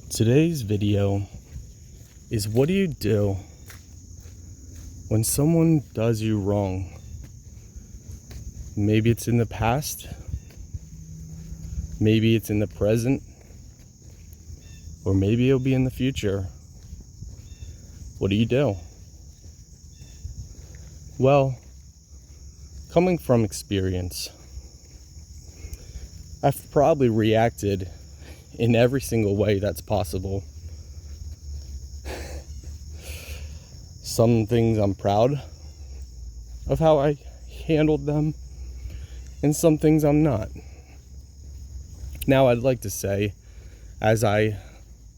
Today's video is, what do you do when someone does you wrong? Maybe it's in the past, maybe it's in the present, or maybe it'll be in the future. What do you do? Well, coming from experience, I've probably reacted in every single way that's possible. Some things I'm proud of how I handled them, and some things I'm not. Now, I'd like to say, as I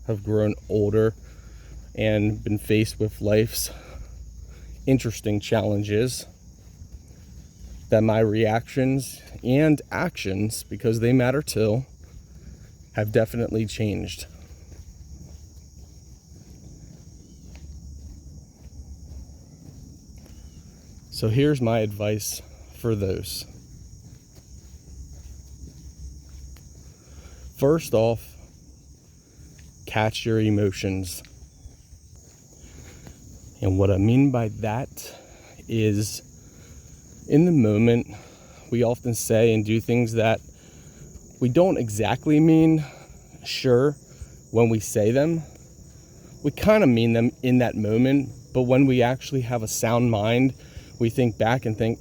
have grown older and been faced with life's interesting challenges, that my reactions and actions, because they matter too, have definitely changed. So here's my advice for those. First off, catch your emotions. And what I mean by that is, in the moment, we often say and do things that we don't exactly mean. Sure, when we say them, we kind of mean them in that moment, but when we actually have a sound mind, we think back and think,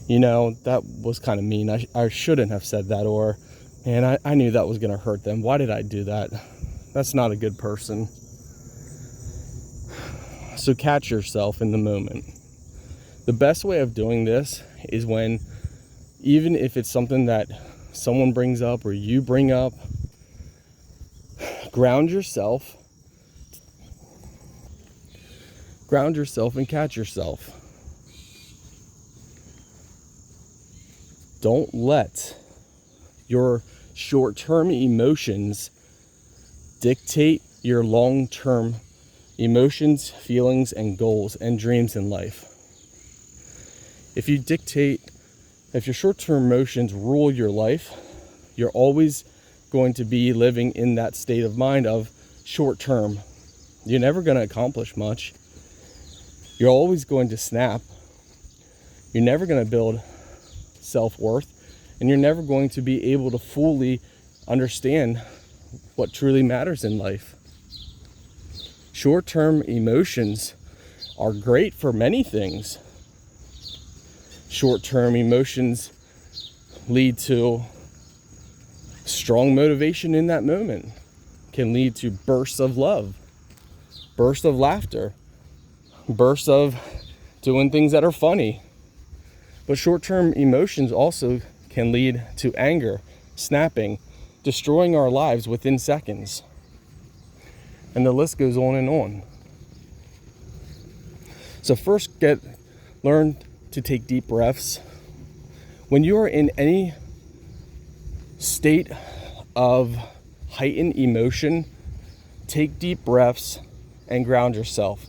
that was kind of mean. I shouldn't have said that, or, man, I knew that was going to hurt them. Why did I do that? That's not a good person. So catch yourself in the moment. The best way of doing this is when, even if it's something that someone brings up or you bring up, ground yourself and catch yourself. Don't let your short-term emotions dictate your long-term emotions, feelings, and goals and dreams in life. If your short-term emotions rule your life, you're always going to be living in that state of mind of short-term. You're never going to accomplish much. You're always going to snap. You're never going to build self-worth, and you're never going to be able to fully understand what truly matters in life. Short-term emotions are great for many things. Short-term emotions lead to strong motivation in that moment, can lead to bursts of love, bursts of laughter, bursts of doing things that are funny. But short-term emotions also can lead to anger, snapping, destroying our lives within seconds. And the list goes on and on. So first, learn to take deep breaths. When you are in any state of heightened emotion, take deep breaths and ground yourself.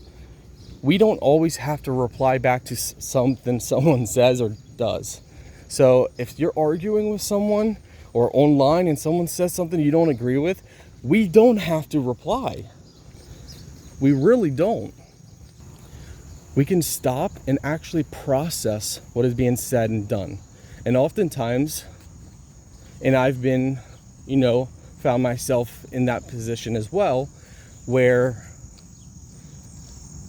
We don't always have to reply back to something someone says or does. So if you're arguing with someone or online and someone says something you don't agree with, we don't have to reply. We really don't. We can stop and actually process what is being said and done. And oftentimes, and I've been, found myself in that position as well, where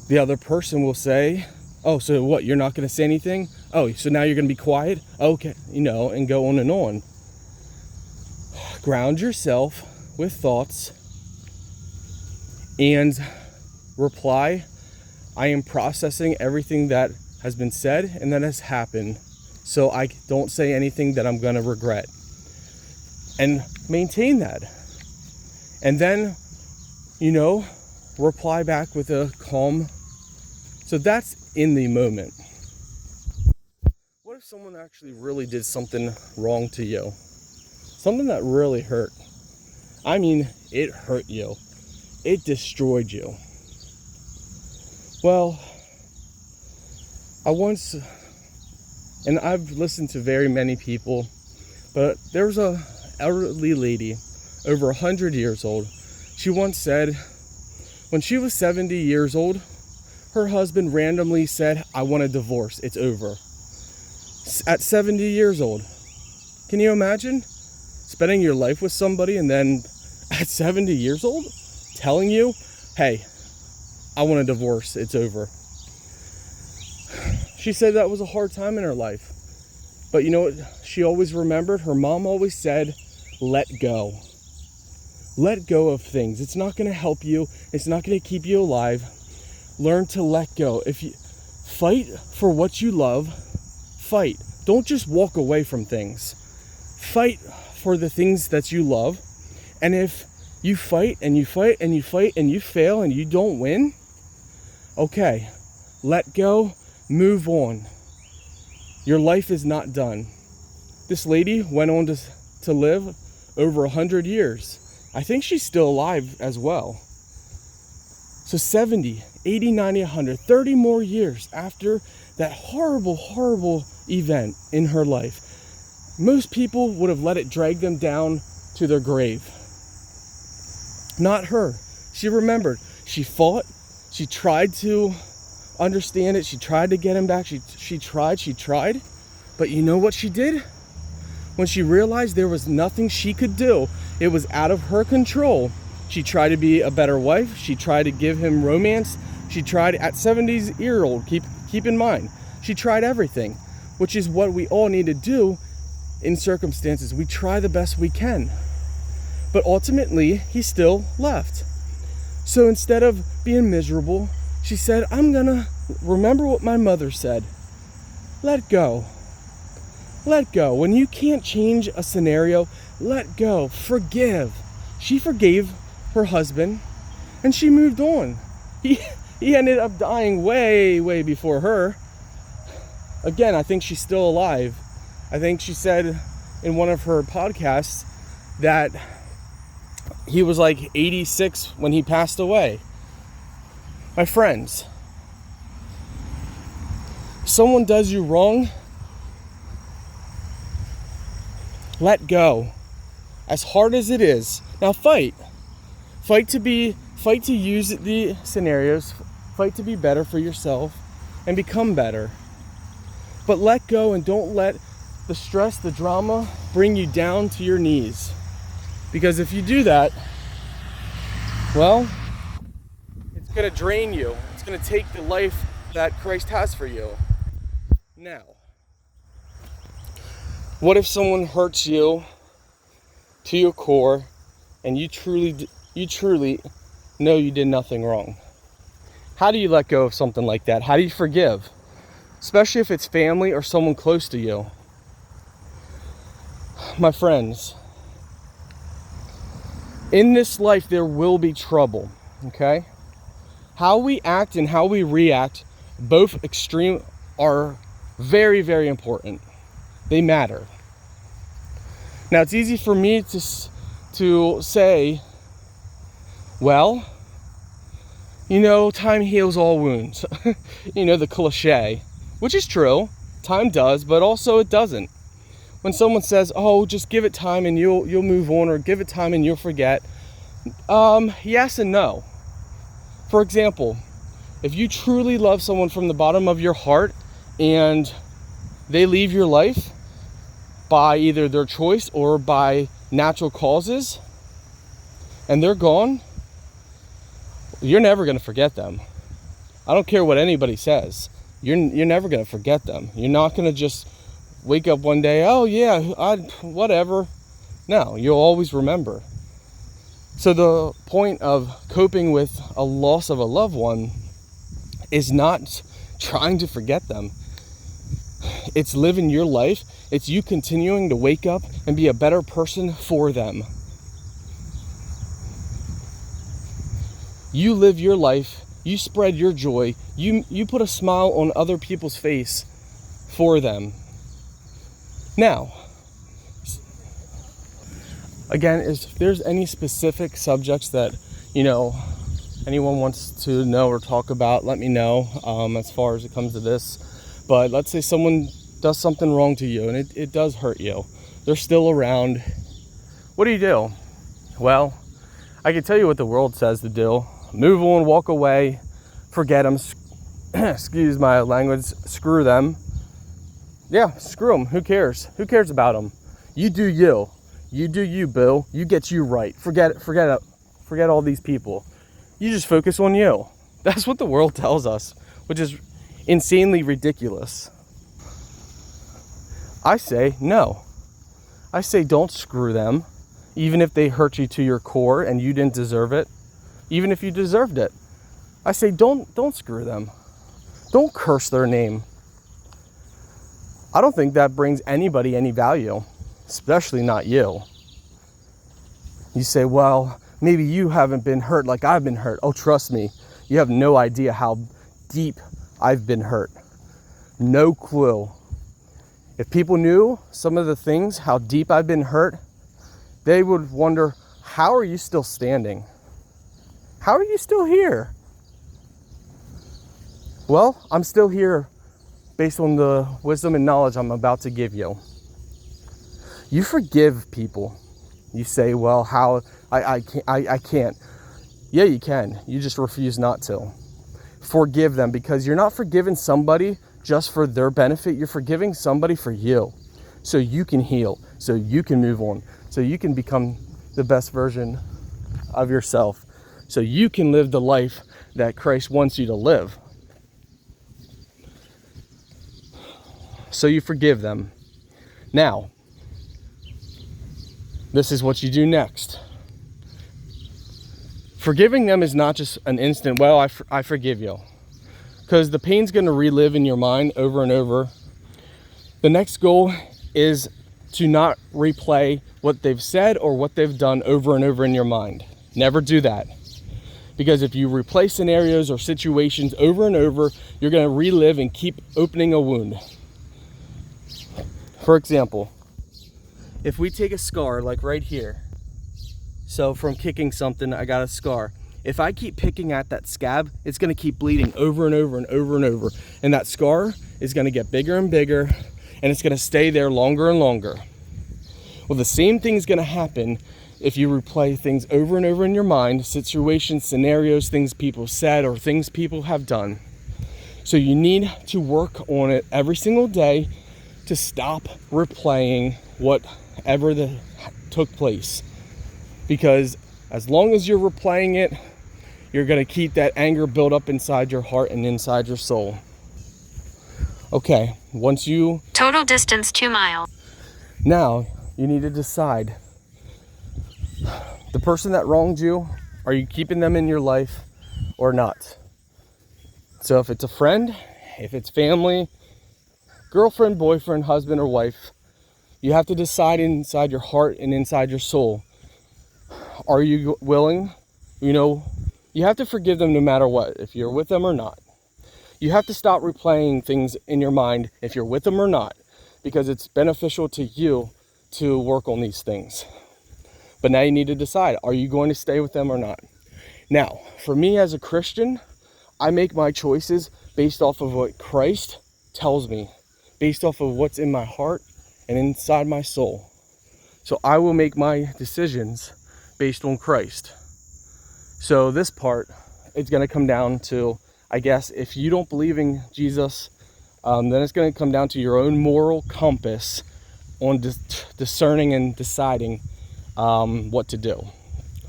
the other person will say, oh, so what, you're not going to say anything? Oh, so now you're going to be quiet? Okay, and go on and on. Ground yourself with thoughts and reply, I am processing everything that has been said and that has happened, so I don't say anything that I'm going to regret. And maintain that. And then, reply back with a calm. So that's in the moment. What if someone actually really did something wrong to you? Something that really hurt. I mean, it hurt you. It destroyed you. Well, and I've listened to very many people, but there was a elderly lady over 100 years old. She once said, when she was 70 years old, her husband randomly said, "I want a divorce, it's over." At 70 years old. Can you imagine spending your life with somebody and then at 70 years old telling you, "Hey, I want a divorce, it's over"? She said that was a hard time in her life. But you know what she always remembered? Her mom always said, let go. Let go of things. It's not going to help you. It's not going to keep you alive. Learn to let go. If you fight for what you love, fight. Don't just walk away from things. Fight for the things that you love. And if you fight and you fight and you fight and you fail and you don't win, okay, let go, move on. Your life is not done. This lady went on to live over 100 years. I think she's still alive as well. So 70, 80, 90, 100, 30 more years after that horrible, horrible event in her life. Most people would have let it drag them down to their grave. Not her. She remembered. She fought. She tried to understand it. She tried to get him back. She tried. But you know what she did? When she realized there was nothing she could do, it was out of her control, she tried to be a better wife. She tried to give him romance. She tried at 70-year-old, keep in mind, she tried everything, which is what we all need to do in circumstances. We try the best we can. But ultimately, he still left. So instead of being miserable, she said, I'm gonna remember what my mother said. Let go. Let go. When you can't change a scenario, let go. Forgive. She forgave her husband and she moved on. He ended up dying way, way before her. Again, I think she's still alive. I think she said in one of her podcasts that he was like 86 when he passed away. My friends, if someone does you wrong, let go. As hard as it is. Now fight. Fight to use the scenarios. Fight to be better for yourself and become better. But let go and don't let the stress, the drama bring you down to your knees. Because if you do that, well, it's going to drain you. It's going to take the life that Christ has for you. Now, what if someone hurts you to your core and you truly know you did nothing wrong? How do you let go of something like that? How do you forgive? Especially if it's family or someone close to you. My friends, in this life there will be trouble, okay? How we act and how we react, both extreme, are very, very important. They matter. Now, it's easy for me to say, well, time heals all wounds. The cliche, which is true. Time does, but also it doesn't. When someone says, oh, just give it time and you'll move on, or give it time and you'll forget. Yes and no. For example, if you truly love someone from the bottom of your heart and they leave your life by either their choice or by natural causes and they're gone, you're never going to forget them. I don't care what anybody says. You're never going to forget them. You're not going to just wake up one day, oh yeah, whatever. No, you'll always remember. So the point of coping with a loss of a loved one is not trying to forget them. It's living your life. It's you continuing to wake up and be a better person for them. You live your life. You spread your joy. You put a smile on other people's face for them. Now, again, if there's any specific subjects that, anyone wants to know or talk about, let me know as far as it comes to this. But let's say someone does something wrong to you and it does hurt you. They're still around. What do? Well, I can tell you what the world says to do. Move on, walk away, forget them, excuse my language, screw them. Yeah, screw them. Who cares? Who cares about them? You do you. You do you, boo. You get you right. Forget all these people. You just focus on you. That's what the world tells us, which is insanely ridiculous. I say no. I say don't screw them, even if they hurt you to your core and you didn't deserve it. Even if you deserved it. I say don't screw them. Don't curse their name. I don't think that brings anybody any value, especially not you. You say, well, maybe you haven't been hurt like I've been hurt. Oh, trust me, you have no idea how deep I've been hurt. No clue. If people knew some of the things, how deep I've been hurt, they would wonder, how are you still standing? How are you still here? Well, I'm still here based on the wisdom and knowledge I'm about to give you. You forgive people. You say, well, how? I can't. Yeah, you can. You just refuse not to. Forgive them, because you're not forgiving somebody just for their benefit. You're forgiving somebody for you, so you can heal, so you can move on, so you can become the best version of yourself, so you can live the life that Christ wants you to live. So you forgive them. Now, this is what you do next. Forgiving them is not just an instant, well, I forgive you. Because the pain's going to relive in your mind over and over. The next goal is to not replay what they've said or what they've done over and over in your mind. Never do that. Because if you replay scenarios or situations over and over, you're going to relive and keep opening a wound. For example, if we take a scar like right here, so from kicking something, I got a scar. If I keep picking at that scab, it's going to keep bleeding over and over and over and over. And that scar is going to get bigger and bigger, and it's going to stay there longer and longer. Well, the same thing is going to happen if you replay things over and over in your mind, situations, scenarios, things people said, or things people have done. So you need to work on it every single day to stop replaying whatever took place. Because as long as you're replaying it, you're going to keep that anger built up inside your heart and inside your soul. Okay, once you... Total distance 2 miles. Now, you need to decide. The person that wronged you, are you keeping them in your life or not? So if it's a friend, if it's family, girlfriend, boyfriend, husband, or wife, you have to decide inside your heart and inside your soul. Are you willing? You have to forgive them no matter what, if you're with them or not. You have to stop replaying things in your mind if you're with them or not, because it's beneficial to you to work on these things. But now you need to decide, are you going to stay with them or not? Now, for me as a Christian, I make my choices based off of what Christ tells me, based off of what's in my heart and inside my soul. So I will make my decisions based on Christ. So this part, it's going to come down to, I guess, if you don't believe in Jesus, then it's going to come down to your own moral compass on discerning and deciding what to do.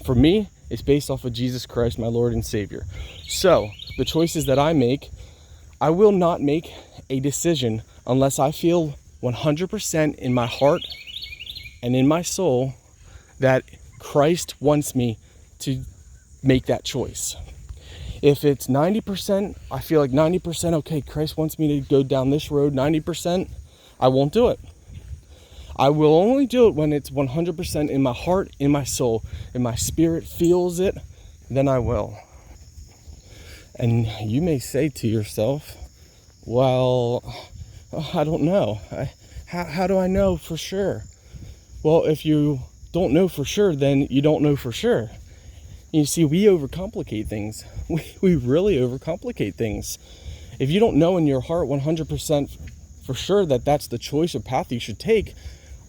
For me, it's based off of Jesus Christ, my Lord and Savior. So the choices that I make, I will not make a decision unless I feel 100% in my heart and in my soul that Christ wants me to make that choice. If it's 90%, I feel like 90%, okay, Christ wants me to go down this road 90%, I won't do it. I will only do it when it's 100% in my heart, in my soul, and my spirit feels it, then I will. And you may say to yourself, well, I don't know. How do I know for sure? Well, if you don't know for sure, then you don't know for sure. You see, we overcomplicate things. We really overcomplicate things. If you don't know in your heart 100% for sure that that's the choice or path you should take,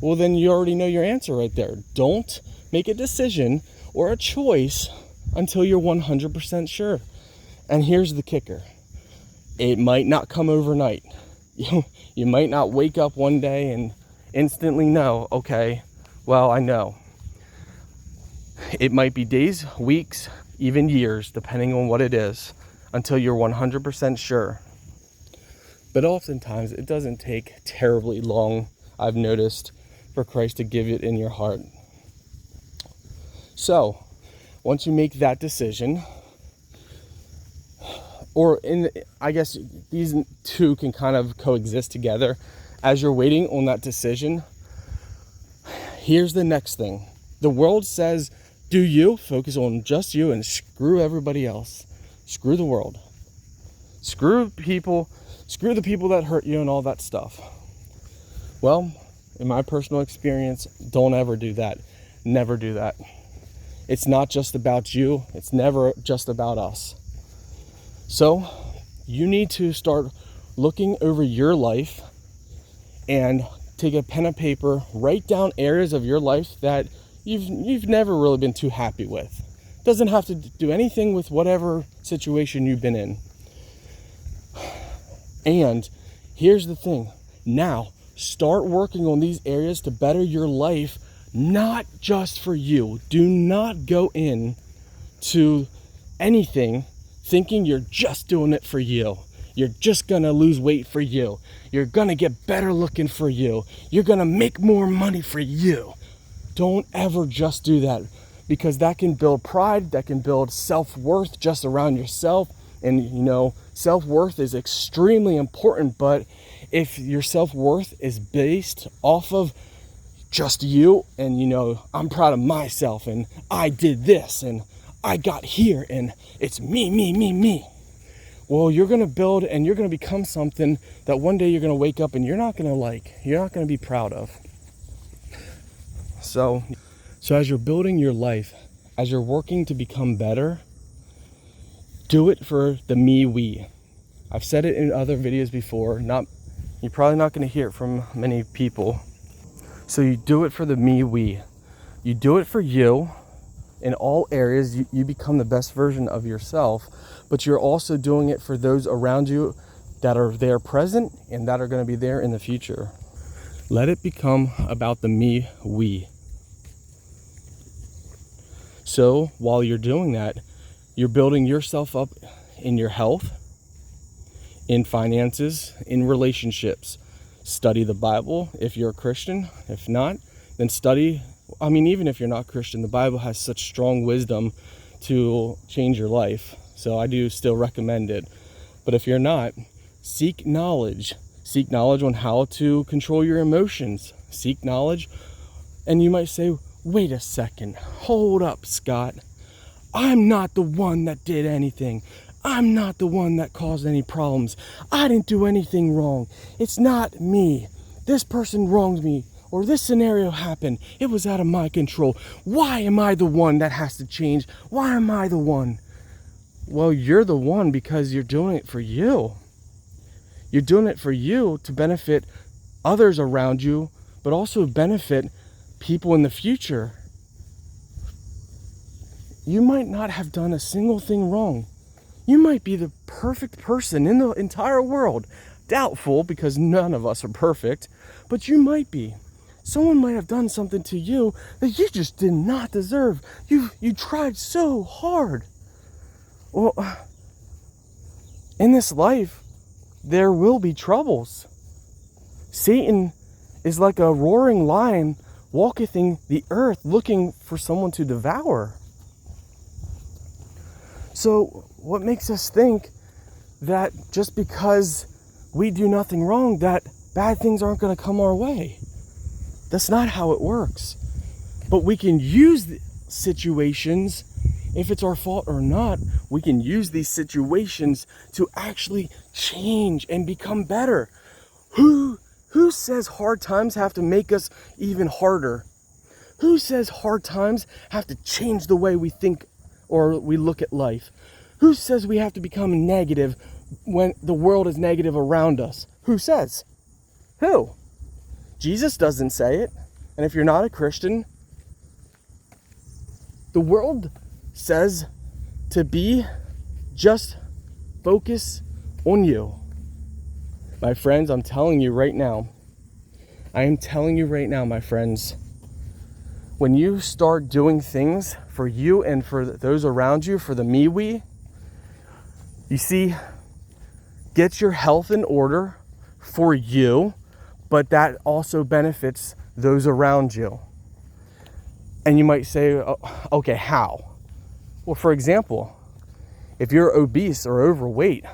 Well, then you already know your answer right there. Don't make a decision or a choice until you're 100% sure. And here's the kicker. It might not come overnight. You might not wake up one day and instantly know, okay, well, I know. It might be days, weeks, even years, depending on what it is, until you're 100% sure. But oftentimes, it doesn't take terribly long, I've noticed, for Christ to give it in your heart. So, once you make that decision, I guess these two can kind of coexist together. As you're waiting on that decision, here's the next thing. The world says, do you, focus on just you and screw everybody else. Screw the world. Screw the people that hurt you and all that stuff. Well, in my personal experience, don't ever do that. Never do that. It's not just about you. It's never just about us. So you need to start looking over your life and take a pen and paper, write down areas of your life that you've never really been too happy with. Doesn't have to do anything with whatever situation you've been in. And here's the thing. Now, start working on these areas to better your life, not just for you. Do not go in to anything thinking you're just doing it for you. You're just gonna lose weight for you. You're gonna get better looking for you. You're gonna make more money for you. Don't ever just do that, because that can build pride, that can build self-worth just around yourself. And self-worth is extremely important, but if your self-worth is based off of just you and I'm proud of myself and I did this and I got here and it's me. Well, you're going to build and you're going to become something that one day you're going to wake up and you're not going to like. You're not going to be proud of. So as you're building your life, as you're working to become better, do it for the me-we. I've said it in other videos before. You're probably not going to hear it from many people. So you do it for the me-we. You do it for you. In all areas, you become the best version of yourself, but you're also doing it for those around you that are there present and that are going to be there in the future. Let it become about the me-we. So while you're doing that, you're building yourself up in your health, in finances, in relationships. Study the Bible if you're a Christian. If not, then study. Even if you're not Christian, the Bible has such strong wisdom to change your life. So I do still recommend it. But if you're not, seek knowledge. Seek knowledge on how to control your emotions. Seek knowledge. And you might say, wait a second. Hold up, Scott. I'm not the one that did anything. I'm not the one that caused any problems. I didn't do anything wrong. It's not me. This person wronged me. Or this scenario happened. It was out of my control. Why am I the one that has to change? Why am I the one? Well, you're the one because you're doing it for you. You're doing it for you to benefit others around you, but also benefit people in the future. You might not have done a single thing wrong. You might be the perfect person in the entire world. Doubtful, because none of us are perfect, but you might be. Someone might have done something to you that you just did not deserve. You tried so hard. Well, in this life, there will be troubles. Satan is like a roaring lion walketh in the earth looking for someone to devour. So what makes us think that just because we do nothing wrong, that bad things aren't going to come our way? That's not how it works. But we can use the situations, if it's our fault or not, we can use these situations to actually change and become better. Who says hard times have to make us even harder? Who says hard times have to change the way we think or we look at life? Who says we have to become negative when the world is negative around us? Who says? Who? Jesus doesn't say it. And if you're not a Christian, the world says to be just focus on you. My friends, I'm telling you right now, my friends, when you start doing things for you and for those around you, for the me-we, you see, get your health in order for you, but that also benefits those around you. And you might say, oh, okay, how? Well, for example, if you're obese or overweight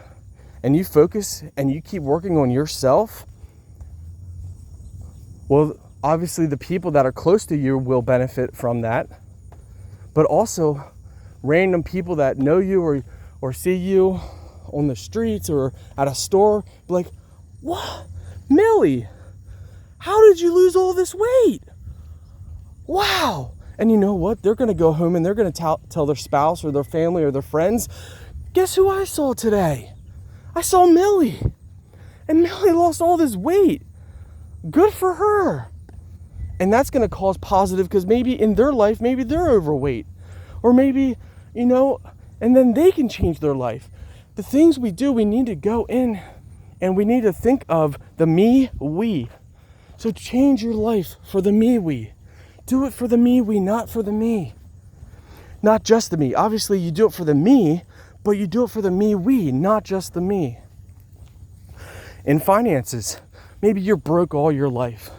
and you focus and you keep working on yourself, well, obviously the people that are close to you will benefit from that, but also random people that know you or see you on the streets or at a store, be like, what? Millie, how did you lose all this weight? Wow. And you know what? They're going to go home and they're going to tell their spouse or their family or their friends, guess who I saw today? I saw Millie. And Millie lost all this weight. Good for her. And that's going to cause positive, because maybe in their life, maybe they're overweight. Or maybe, and then they can change their life. The things we do, we need to go in and we need to think of the me-we. So change your life for the me-we. Do it for the me-we, not for the me. Not just the me. Obviously, you do it for the me, but you do it for the me-we, not just the me. In finances, maybe you're broke all your life.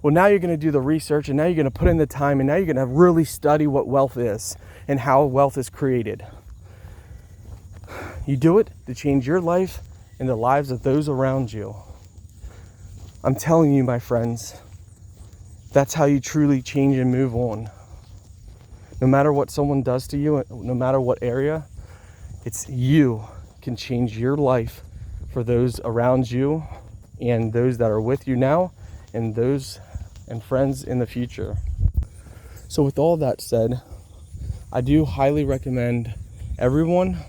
Well, now you're going to do the research, and now you're going to put in the time, and now you're going to really study what wealth is and how wealth is created. You do it to change your life and the lives of those around you. I'm telling you, my friends, that's how you truly change and move on. No matter what someone does to you, no matter what area, it's you can change your life for those around you and those that are with you now and those and friends in the future. So with all that said, I do highly recommend everyone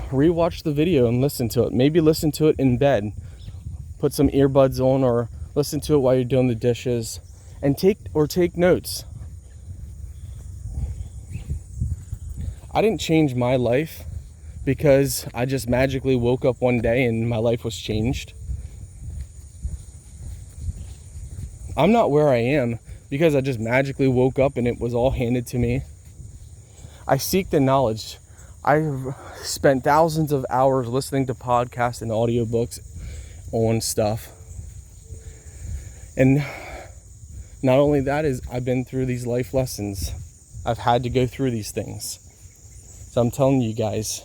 rewatch the video and listen to it. Maybe listen to it in bed. Put some earbuds on or listen to it while you're doing the dishes and take notes. I didn't change my life because I just magically woke up one day and my life was changed. I'm not where I am because I just magically woke up and it was all handed to me. I seek the knowledge. I've spent thousands of hours listening to podcasts and audiobooks on stuff. And not only that is I've been through these life lessons. I've had to go through these things. So I'm telling you guys,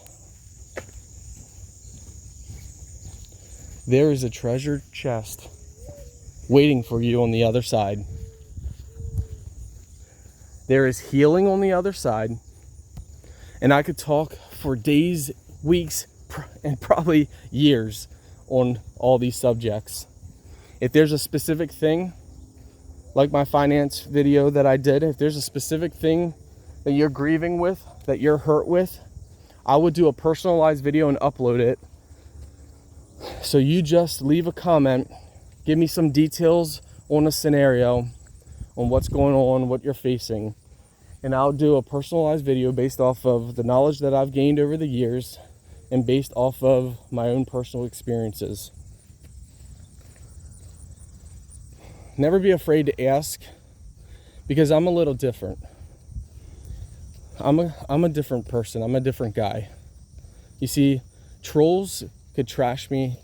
there is a treasure chest waiting for you on the other side. There is healing on the other side. And I could talk for days, weeks, and probably years on all these subjects. If there's a specific thing, like my finance video that I did, if there's a specific thing that you're grieving with, that you're hurt with, I would do a personalized video and upload it. So you just leave a comment, give me some details on a scenario, on what's going on, what you're facing. And I'll do a personalized video based off of the knowledge that I've gained over the years and based off of my own personal experiences. Never be afraid to ask, because I'm a little different. I'm a different person. I'm a different guy. You see, trolls could trash me,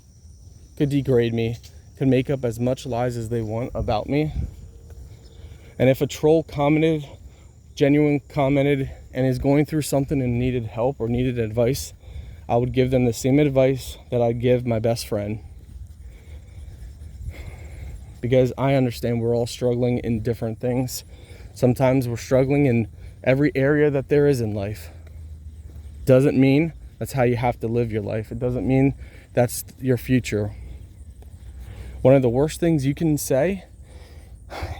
could degrade me, could make up as much lies as they want about me. And if a troll genuine commented and is going through something and needed help or needed advice, I would give them the same advice that I'd give my best friend. Because I understand we're all struggling in different things. Sometimes we're struggling in every area that there is in life. Doesn't mean that's how you have to live your life. It doesn't mean that's your future. One of the worst things you can say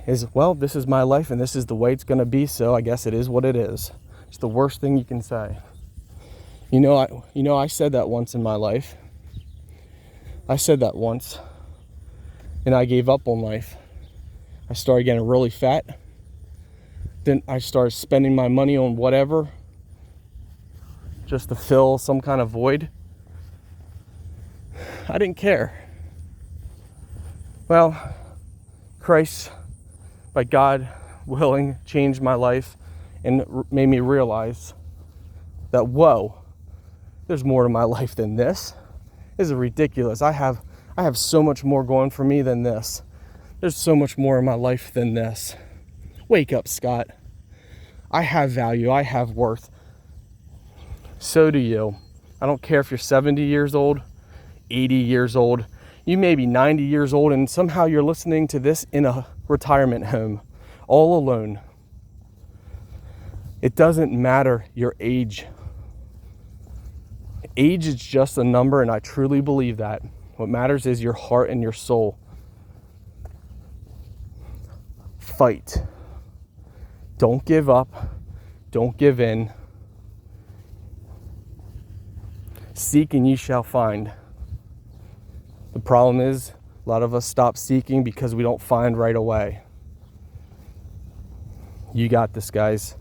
is, well, this is my life and this is the way it's going to be, so I guess it is what it is. It's the worst thing you can say. I said that once in my life. I said that once, and I gave up on life. I started getting really fat. Then I started spending my money on whatever just to fill some kind of void. I didn't care. Well, Christ, by God willing, changed my life and made me realize that, whoa, there's more to my life than this. This is ridiculous. I have so much more going for me than this. There's so much more in my life than this. Wake up, Scott. I have value. I have worth. So do you. I don't care if you're 70 years old, 80 years old. You may be 90 years old and somehow you're listening to this in a retirement home, all alone. It doesn't matter your age. Age is just a number, and I truly believe that. What matters is your heart and your soul. Fight. Don't give up. Don't give in. Seek and ye shall find. The problem is, a lot of us stop seeking because we don't find right away. You got this, guys.